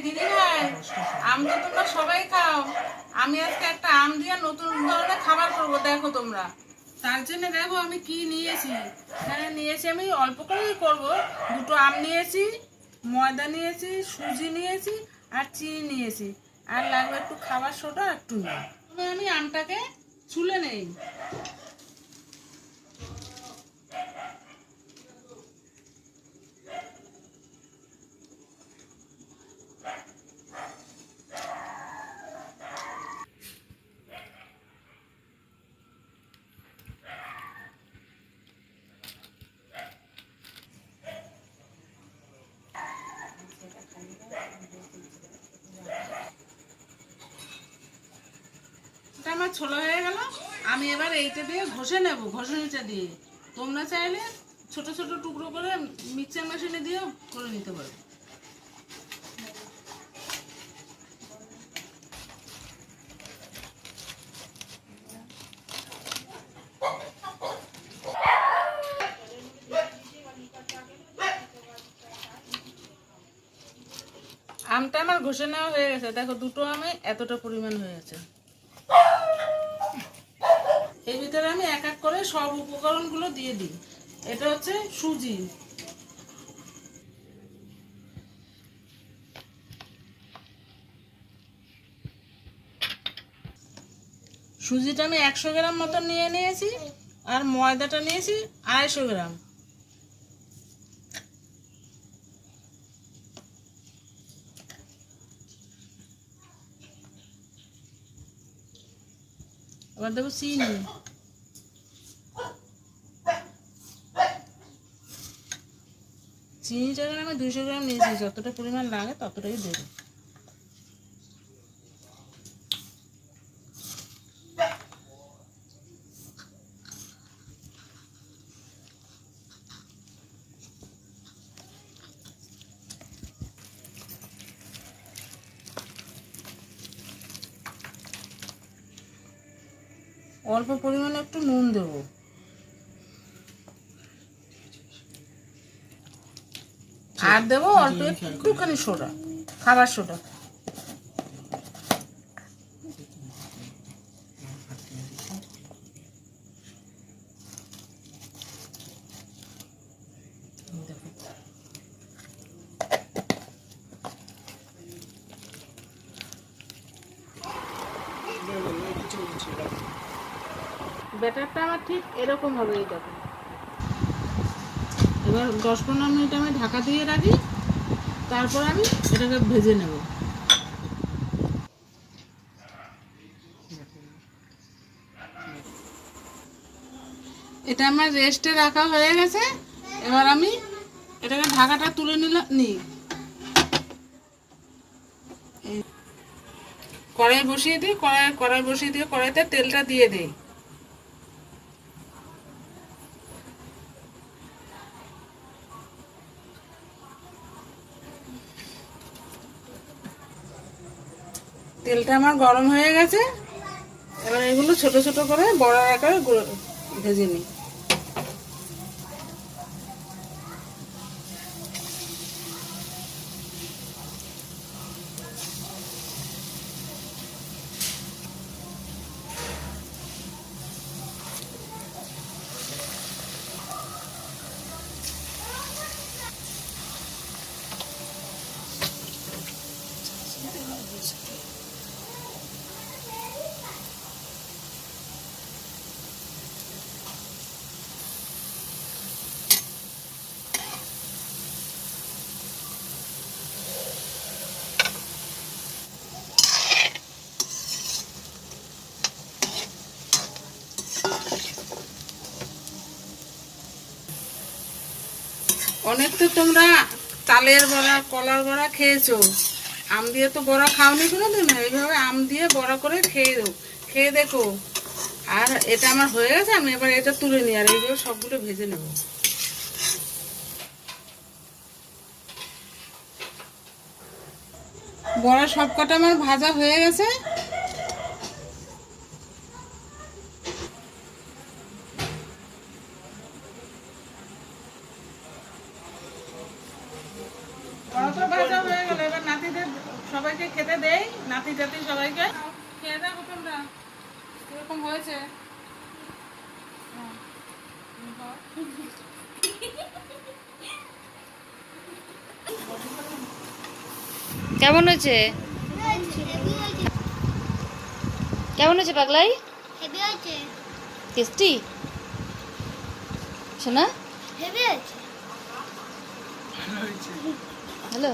দিদি ভাই, আম তো তোমরা সবাই খাও। আমি আজকে একটা আম দিয়ে নতুন ধরনের খাবার করব, দেখো তোমরা। তার জন্য দেখো আমি কি নিয়েছি। এখানে নিয়েছি, আমি অল্প করেই করব। দুটো আম নিয়েছি, ময়দা নিয়েছি, সুজি নিয়েছি, আর চিনি নিয়েছি, আর লাগবে একটু খাবার সোডা, একটু নুন। আমি আমটাকে ছুলে নেই। এটা আমার ছোলা হয়ে গেল। আমি এবার এইটা দিয়ে ঘষে নেব, ঘষণিটা দিয়ে। তোমরা চাইলে ছোট ছোট টুকরো করে মিক্সার মেশিনে দিয়েও করে নিতে পারো। আমটা আমার ঘষে নেওয়া হয়ে গেছে, দেখো দুটো আমে এতটা পরিমাণ হয়ে গেছে। এর ভিতরে আমি এক এক করে সব উপকরণগুলো দিয়ে দিই। এটা হচ্ছে সুজি। সুজিটা আমি 100 গ্রাম মতো নিয়ে নিয়েছি, আর ময়দাটা নিয়েছি 250 গ্রাম। এবার দেবো চিনি। চিনিটা আমি 200 গ্রাম নিয়েছি, যতটা পরিমাণ লাগে ততটাই দেবো। অল্প পরিমাণে একটু নুন দেবো, আর দেবো অল্প একটুখানি সোডা, খাবার সোডা। ব্যাটারটা আমার ঠিক এরকম হবে, এই দেখো। এবার 10-15 মিনিট আমি ঢাকা দিয়ে রাখি, তারপর আমি এটাকে ভেজে নেব। এটা আমার রেস্টে রাখা হয়ে গেছে। এবার আমি এটাকে ঢাকাটা তুলে নিই। কড়াই বসিয়ে দিই, কড়াই বসিয়ে দিয়ে কড়াইতে তেলটা দিয়ে দিই। তেলটা আমার গরম হয়ে গেছে। এবার এগুলো ছোট ছোট করে বড় আকারে ভেজে নিই। অনেক তো তোমরা তালের বড়া, কলার বড়া খেয়েছো, আম দিয়ে তো বড়া খাওনি কোনোদিন। এইভাবে আম দিয়ে বড়া করে খেয়ে দেখো। আর এটা আমার হয়ে গেছে, আমি এবার এটা তুলে নিই, আর এইগুলো সবগুলো ভেজে নেব। বড়া সব কটা আমার ভাজা হয়ে গেছে। বড়া তো ভাজা হয়ে গেল, এবার নাতিদের নাতি টাতি সবাইকে খেয়ে দেখো তোমরা কিরকম হয়েছে। কেমন হয়েছে? কেমন হয়েছে পাগলাই? হেভি আছে, টেস্টি শোনা? হেভি আছে। হ্যালো